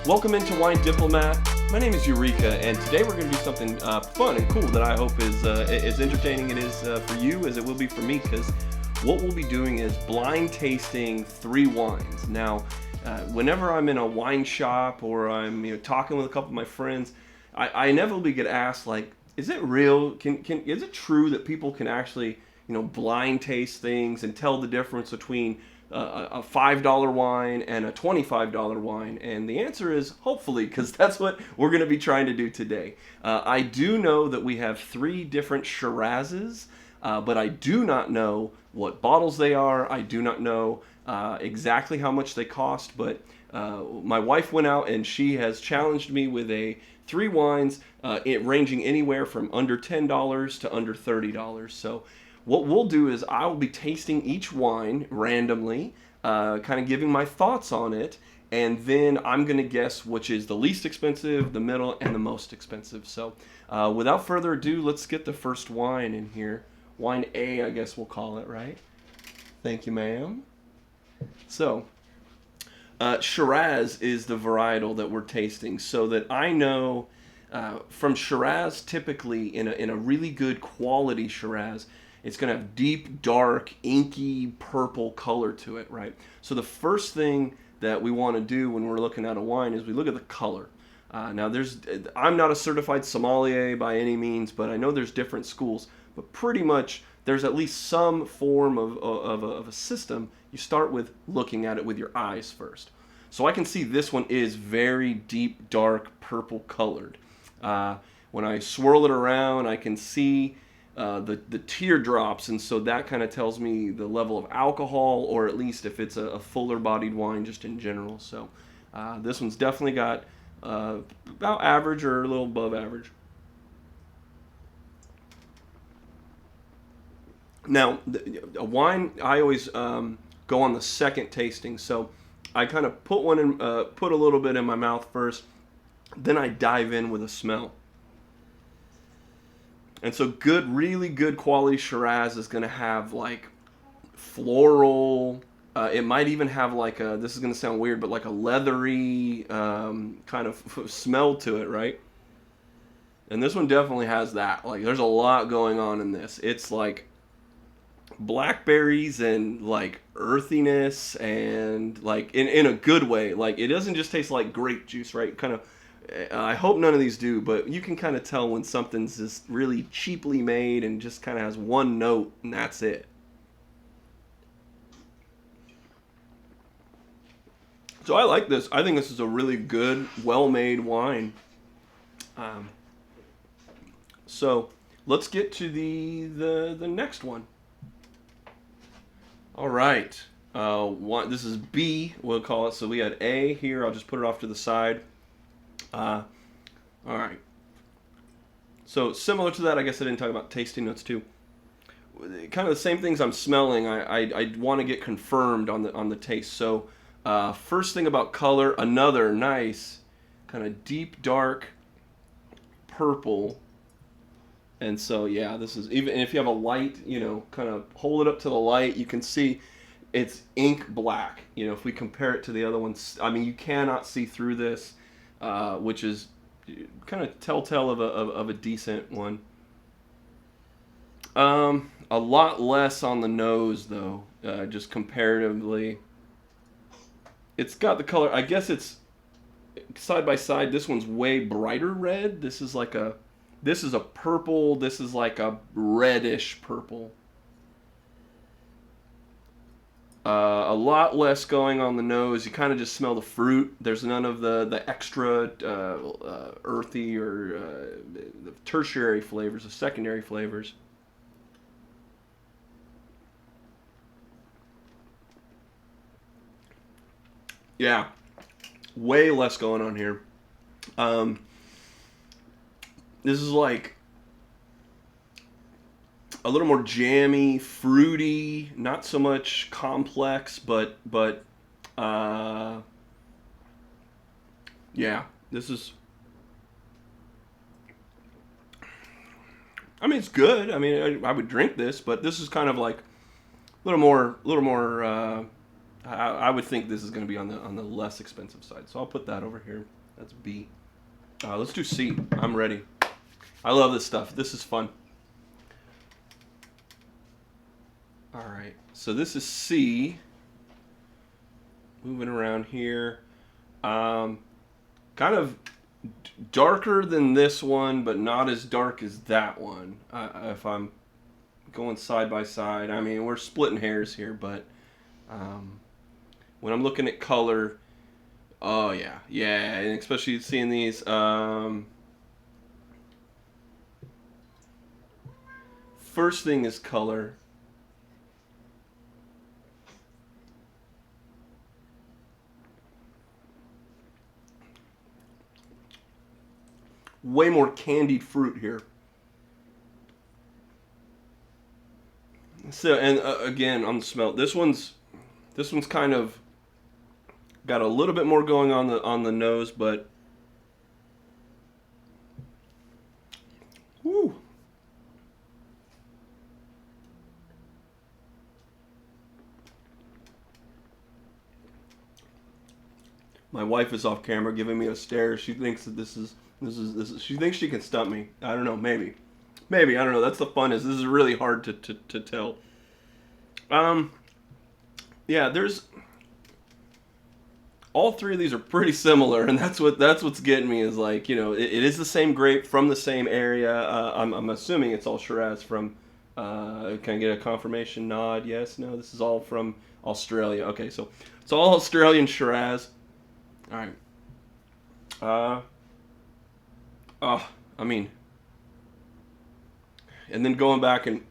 Welcome into Wine Diplomat. My name is Yurika, and today we're going to do something fun and cool that I hope is as entertaining it is for you as it will be for me. Because what we'll be doing is blind tasting 3 wines. Now, whenever I'm in a wine shop or I'm talking with a couple of my friends, I inevitably get asked like, "Is it real? Is it true that people can actually blind taste things and tell the difference between a $5 wine and a $25 wine?" And the answer is hopefully, because that's what we're going to be trying to do today. I do know that we have 3 different Shirazes, but I do not know what bottles they are. I do not know exactly how much they cost, but my wife went out and she has challenged me with 3 wines, ranging anywhere from under $10 to under $30. So what we'll do is I'll be tasting each wine randomly, kind of giving my thoughts on it, and then I'm going to guess which is the least expensive, the middle, and the most expensive. So without further ado, let's get the first wine in here. Wine A, I guess we'll call it, right? Thank you, ma'am. So, Shiraz is the varietal that we're tasting, so that I know from Shiraz, typically in a really good quality Shiraz, it's going to have deep, dark, inky, purple color to it, right? So the first thing that we want to do when we're looking at a wine is we look at the color. Now, I'm not a certified sommelier by any means, but I know there's different schools. But pretty much there's at least some form of a system. You start with looking at it with your eyes first. So I can see this one is very deep, dark, purple colored. When I swirl it around, I can see the teardrops, and so that kind of tells me the level of alcohol, or at least if it's a fuller bodied wine just in general. So this one's definitely got about average or a little above average. Now, a wine, I always go on the second tasting. So I kind of put a little bit in my mouth first, then I dive in with a smell. And so really good quality Shiraz is going to have like floral. It might even have like this is going to sound weird, but like a leathery kind of smell to it, right? And this one definitely has that. Like there's a lot going on in this. It's like blackberries and like earthiness and like in a good way. Like it doesn't just taste like grape juice, right? Kind of I hope none of these do, but you can kind of tell when something's just really cheaply made and just kind of has one note and that's it. So I like this. I think this is a really good, well-made wine. Um, so let's get to the next one. All right. This is B, we'll call it. So we had A here. I'll just put it off to the side. All right. So similar to that, I guess I didn't talk about tasting notes too. Kind of the same things I'm smelling. I want to get confirmed on the taste. So first thing about color, another nice kind of deep dark purple. And so yeah, this is even if you have a light, kind of hold it up to the light, you can see it's ink black. If we compare it to the other ones, I mean you cannot see through this. Which is kind of telltale of a decent one. A lot less on the nose though, just comparatively. It's got the color. I guess it's side by side. This one's way brighter red. This is a purple. This is like a reddish purple. A lot less going on the nose. You kind of just smell the fruit. There's none of the extra earthy or the tertiary flavors, the secondary flavors. Yeah, way less going on here. Um, this is like a little more jammy, fruity, not so much complex, but yeah, this is. I mean, it's good. I mean, I would drink this, but this is kind of like a little more I would think this is going to be on the less expensive side. So I'll put that over here. That's B. Let's do C. I'm ready. I love this stuff. This is fun. All right. So this is C. Moving around here. Kind of darker than this one, but not as dark as that one. If I'm going side by side, I mean, we're splitting hairs here, but when I'm looking at color, oh yeah, and especially seeing these. First thing is color. Way more candied fruit here. So, and again, on the smell, this one's kind of got a little bit more going on the nose, but whoo. My wife is off camera giving me a stare. She thinks that this is. She thinks she can stump me. I don't know. Maybe. I don't know. That's the fun. This is really hard to tell. Yeah. There's all three of these are pretty similar, and that's what's getting me is like, you know, it is the same grape from the same area. I'm assuming it's all Shiraz from. Can I get a confirmation nod? Yes. No. This is all from Australia. Okay. So it's all Australian Shiraz. All right. I mean, and then going back and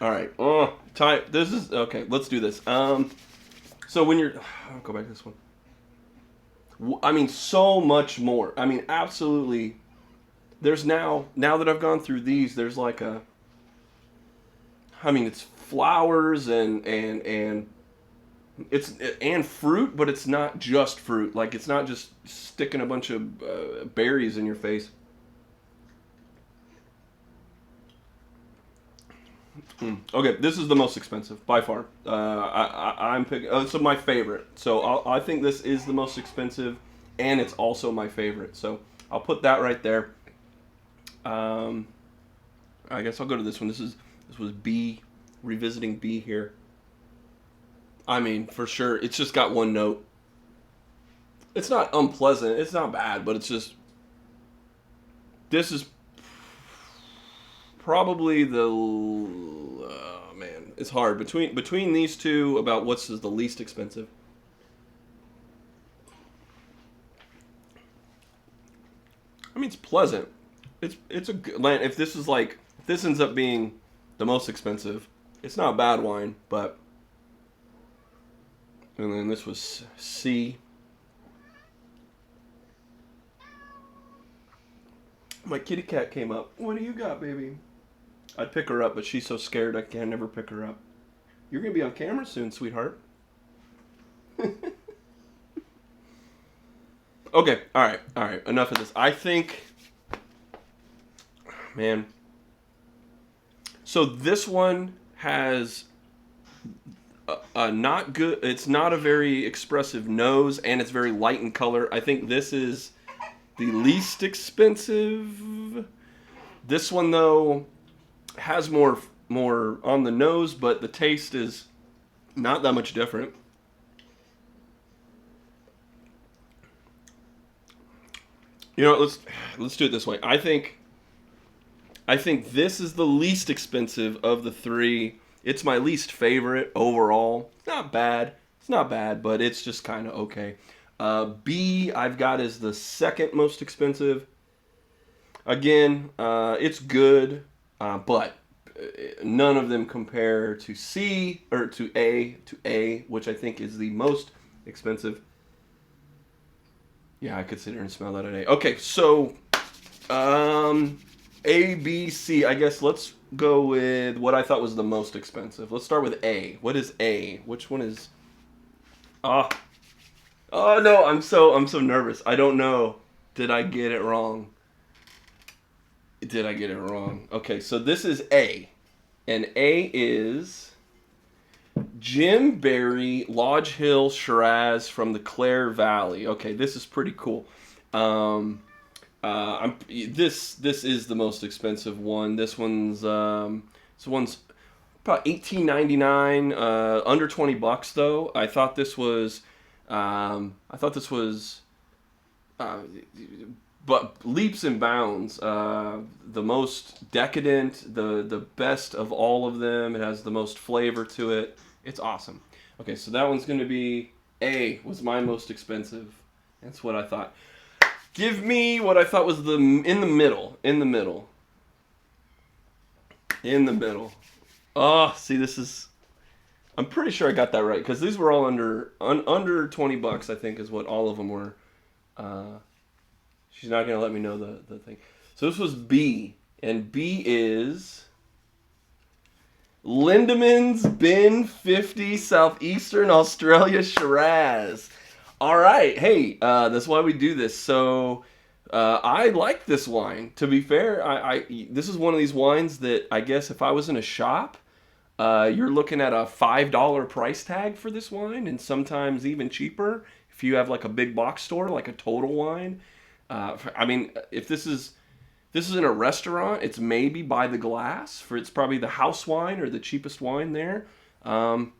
all right. Type. This is okay. Let's do this. So when you're, I'll go back to this one. I mean, so much more. I mean, absolutely. There's now that I've gone through these, there's like a. I mean, it's flowers and it's and fruit, but it's not just fruit. Like it's not just sticking a bunch of berries in your face. Okay, this is the most expensive by far. I'm picking. It's my favorite. So I think this is the most expensive, and it's also my favorite. So I'll put that right there. I guess I'll go to this one. This was B, revisiting B here. I mean, for sure, it's just got one note. It's not unpleasant. It's not bad, but it's just. This is probably the. Man, it's hard between these two about what's the least expensive. I mean, it's pleasant. It's a good. If this is like if this ends up being the most expensive, it's not a bad wine, but. And then this was C. My kitty cat came up. What do you got, baby? I'd pick her up, but she's so scared I can never pick her up. You're going to be on camera soon, sweetheart. Okay, all right. Enough of this. I think, man. So this one has not good. It's not a very expressive nose, and it's very light in color. I think this is the least expensive. This one though has more on the nose, but the taste is not that much different. You know, let's do it this way. I think this is the least expensive of the three. It's my least favorite overall. It's not bad, but it's just kind of okay. B I've got as the second most expensive. Again, it's good, but none of them compare to C or to A, which I think is the most expensive. Yeah, I could sit here and smell that at A. Okay, so A, B, C. I guess let's go with what I thought was the most expensive. Let's start with A. What is A? Which one is? Oh no! I'm so nervous. I don't know. Did I get it wrong? Did I get it wrong? Okay, so this is A. And A is Jim Barry Lodge Hill Shiraz from the Clare Valley. Okay, this is pretty cool. This is the most expensive one. This one's about $18.99, under $20 though. But leaps and bounds. The most decadent, the best of all of them. It has the most flavor to it. It's awesome. Okay, so that one's going to be A, was my most expensive. That's what I thought. Give me what I thought was in the middle. Oh, see, I'm pretty sure I got that right because these were all under $20. I think is what all of them were. She's not gonna let me know the thing. So this was B, and B is Lindemans Bin 50 Southeastern Australia Shiraz. All right, hey, that's why we do this. So I like this wine. To be fair, this is one of these wines that I guess if I was in a shop, you're looking at a $5 price tag for this wine, and sometimes even cheaper if you have like a big box store, like a Total Wine. I mean, if this is in a restaurant, it's maybe by the glass. It's probably the house wine or the cheapest wine there. Well,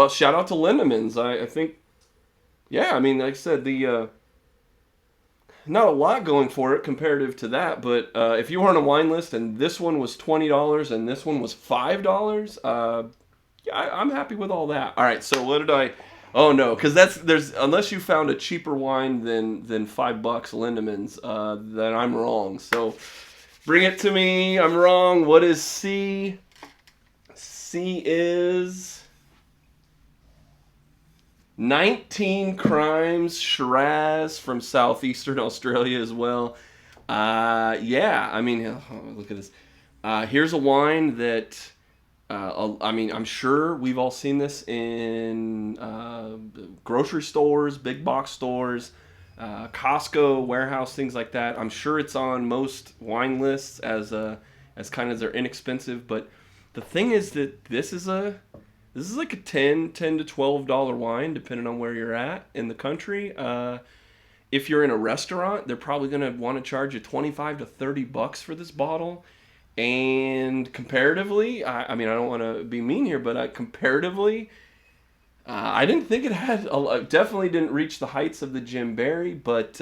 shout out to Lindemans. I think, yeah. I mean, like I said, not a lot going for it comparative to that. But if you were on a wine list and this one was $20 and this one was $5, yeah, I'm happy with all that. All right, so what did I? Oh no, because unless you found a cheaper wine than $5 Lindemans, then I'm wrong. So bring it to me. I'm wrong. What is C? C is 19 Crimes Shiraz from Southeastern Australia as well. Yeah, I mean, look at this. Here's a wine that. I mean, I'm sure we've all seen this in grocery stores, big box stores, Costco, warehouse, things like that. I'm sure it's on most wine lists as kind of they're inexpensive. But the thing is that this is like a $10 to $12 wine, depending on where you're at in the country. If you're in a restaurant, they're probably going to want to charge you $25 to $30 for this bottle. And comparatively, I mean, I don't want to be mean here, but comparatively, I didn't think it definitely didn't reach the heights of the Jim Barry, but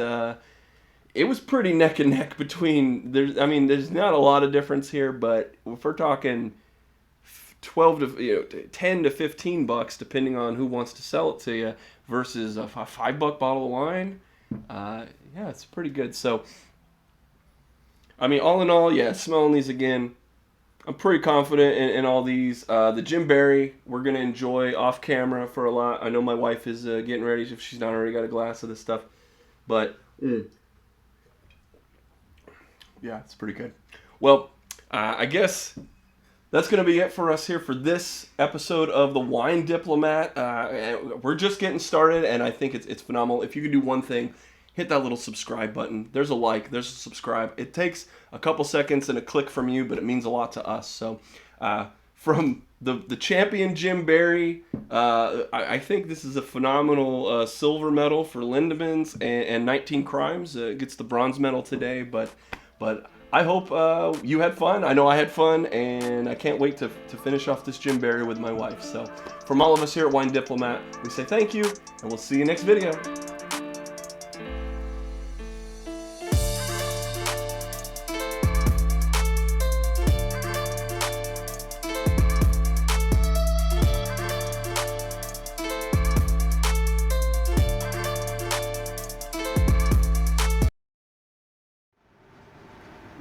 it was pretty neck and neck between. There's not a lot of difference here, but if we're talking 10 to $15, depending on who wants to sell it to you, versus a $5 bottle of wine, yeah, it's pretty good. So. I mean, all in all, yeah, smelling these again, I'm pretty confident in all these. The Jim Barry, we're going to enjoy off camera for a lot. I know my wife is getting ready if she's not already got a glass of this stuff. But, yeah, it's pretty good. Well, I guess that's going to be it for us here for this episode of The Wine Diplomat. We're just getting started, and I think it's phenomenal. If you could do one thing, hit that little subscribe button. There's a like, there's a subscribe. It takes a couple seconds and a click from you, but it means a lot to us. So from the champion Jim Barry, I think this is a phenomenal silver medal for Lindemans, and 19 Crimes gets the bronze medal today. But I hope you had fun. I know I had fun, and I can't wait to finish off this Jim Barry with my wife. So from all of us here at Wine Diplomat, we say thank you, and we'll see you next video.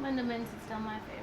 Lindemans is still my favorite.